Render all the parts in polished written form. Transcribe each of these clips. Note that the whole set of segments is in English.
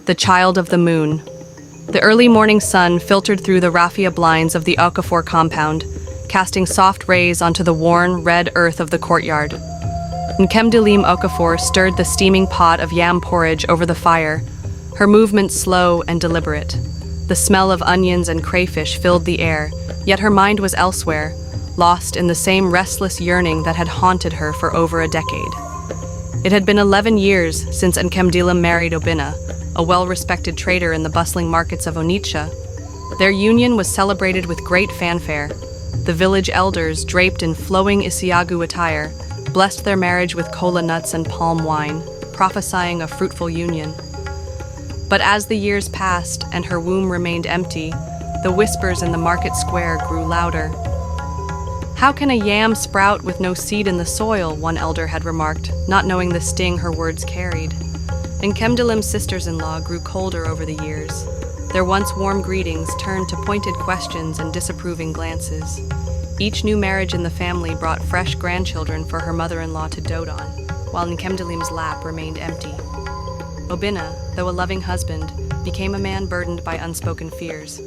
the child of the moon. The early morning sun filtered through the raffia blinds of the Okafor compound, casting soft rays onto the worn, red earth of the courtyard. Nkem Okafor stirred the steaming pot of yam porridge over the fire, her movements slow and deliberate. The smell of onions and crayfish filled the air, yet her mind was elsewhere, lost in the same restless yearning that had haunted her for over a decade. It had been 11 years since Nkem married Obinna, a well-respected trader in the bustling markets of Onitsha. Their union was celebrated with great fanfare. The village elders, draped in flowing Isiagu attire, blessed their marriage with kola nuts and palm wine, prophesying a fruitful union. But as the years passed and her womb remained empty, the whispers in the market square grew louder. "How can a yam sprout with no seed in the soil?" one elder had remarked, not knowing the sting her words carried. Nkemdilim's sisters-in-law grew colder over the years. Their once warm greetings turned to pointed questions and disapproving glances. Each new marriage in the family brought fresh grandchildren for her mother-in-law to dote on, while Nkemdilim's lap remained empty. Obinna, though a loving husband, became a man burdened by unspoken fears.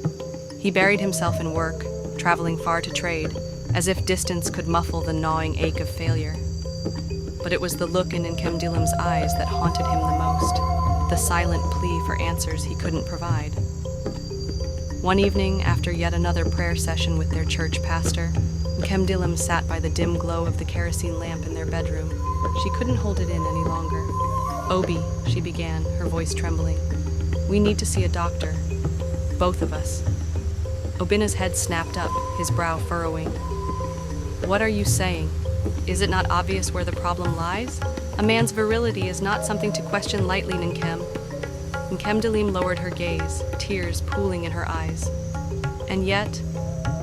He buried himself in work, traveling far to trade, as if distance could muffle the gnawing ache of failure. But it was the look in Nkemdilim's eyes that haunted him the most, the silent plea for answers he couldn't provide. One evening, after yet another prayer session with their church pastor, Nkemdilim sat by the dim glow of the kerosene lamp in their bedroom. She couldn't hold it in any longer. "Obi," she began, her voice trembling, "we need to see a doctor. Both of us." Obinna's head snapped up, his brow furrowing. "What are you saying? Is it not obvious where the problem lies? A man's virility is not something to question lightly, Nkem." Nkemdilim lowered her gaze, tears pooling in her eyes. "And yet,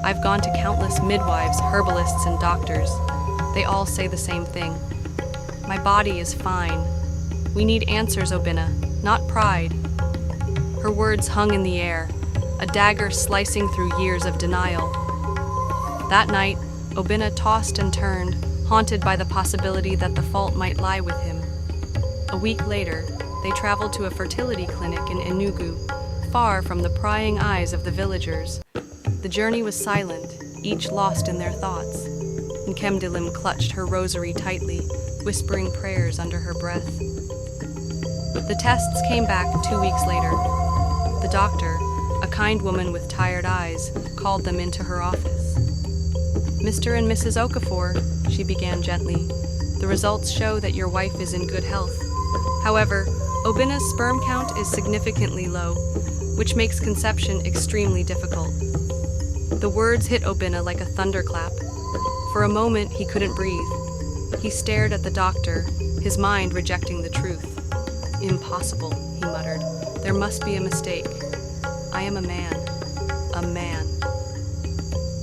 I've gone to countless midwives, herbalists, and doctors. They all say the same thing. My body is fine. We need answers, Obinna, not pride." Her words hung in the air, a dagger slicing through years of denial. That night, Obinna tossed and turned, haunted by the possibility that the fault might lie with him. A week later, they traveled to a fertility clinic in Enugu, far from the prying eyes of the villagers. The journey was silent, each lost in their thoughts. Nkemdilim clutched her rosary tightly, whispering prayers under her breath. The tests came back 2 weeks later. The doctor, a kind woman with tired eyes, called them into her office. "Mr. and Mrs. Okafor," she began gently, "the results show that your wife is in good health. However, Obinna's sperm count is significantly low, which makes conception extremely difficult." The words hit Obinna like a thunderclap. For a moment, he couldn't breathe. He stared at the doctor, his mind rejecting the truth. "Impossible," he muttered. "There must be a mistake. I am a man. A man."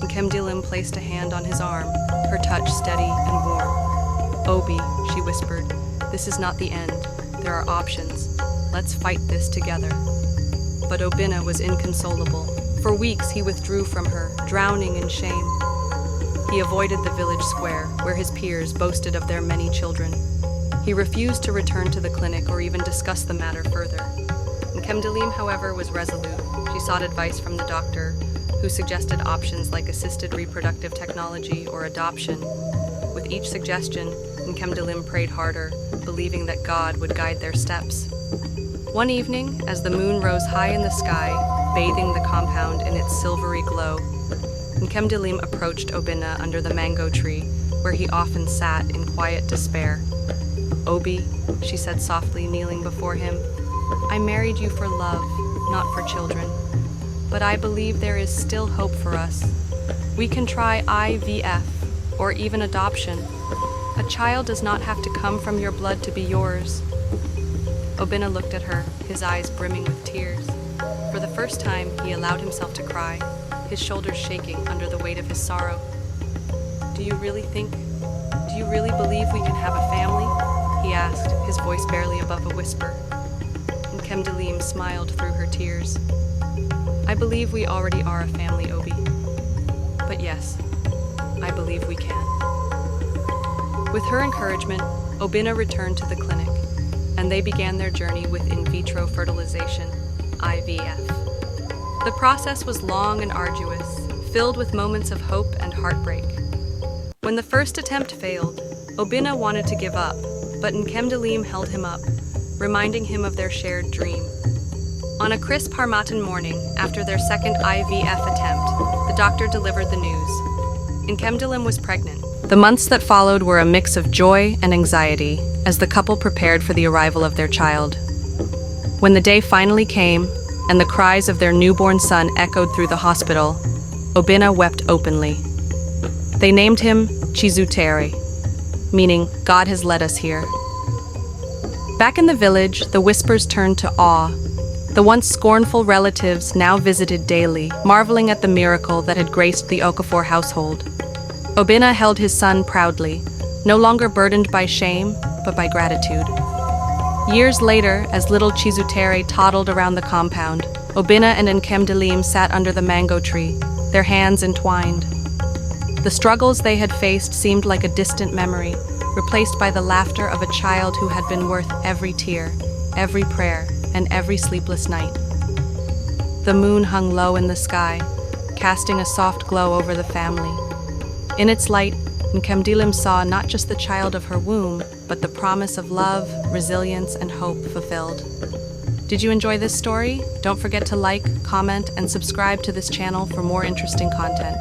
Nkemdilim placed a hand on his arm, her touch steady and warm. "Obi," she whispered, "this is not the end. There are options. Let's fight this together." But Obinna was inconsolable. For weeks he withdrew from her, drowning in shame. He avoided the village square, where his peers boasted of their many children. He refused to return to the clinic or even discuss the matter further. Nkemdilim, however, was resolute. She sought advice from the doctor, who suggested options like assisted reproductive technology or adoption. With each suggestion, Nkemdilim prayed harder, believing that God would guide their steps. One evening, as the moon rose high in the sky, bathing the compound in its silvery glow, Nkemdilim approached Obinna under the mango tree, where he often sat in quiet despair. "Obi," she said softly, kneeling before him, "I married you for love, not for children. But I believe there is still hope for us. We can try IVF, or even adoption. A child does not have to come from your blood to be yours." Obinna looked at her, his eyes brimming with tears. For the first time, he allowed himself to cry, his shoulders shaking under the weight of his sorrow. Do you really believe we can have a family?" he asked, his voice barely above a whisper. Nkemdilim smiled through her tears. "I believe we already are a family, Obi. But yes, I believe we can." With her encouragement, Obinna returned to the clinic, and they began their journey with in vitro fertilization, IVF. The process was long and arduous, filled with moments of hope and heartbreak. When the first attempt failed, Obinna wanted to give up, but Nkem held him up, reminding him of their shared dream. On a crisp Harmattan morning, after their second IVF attempt, the doctor delivered the news. Nkem was pregnant. The months that followed were a mix of joy and anxiety as the couple prepared for the arrival of their child. When the day finally came, and the cries of their newborn son echoed through the hospital, Obinna wept openly. They named him Chizutere, meaning God has led us here. Back in the village, the whispers turned to awe. The once scornful relatives now visited daily, marveling at the miracle that had graced the Okafor household. Obinna held his son proudly, no longer burdened by shame, but by gratitude. Years later, as little Chizutere toddled around the compound, Obinna and Nkem sat under the mango tree, their hands entwined. The struggles they had faced seemed like a distant memory, replaced by the laughter of a child who had been worth every tear, every prayer, and every sleepless night. The moon hung low in the sky, casting a soft glow over the family. In its light, Nkem saw not just the child of her womb, but the promise of love, resilience, and hope fulfilled. Did you enjoy this story? Don't forget to like, comment, and subscribe to this channel for more interesting content.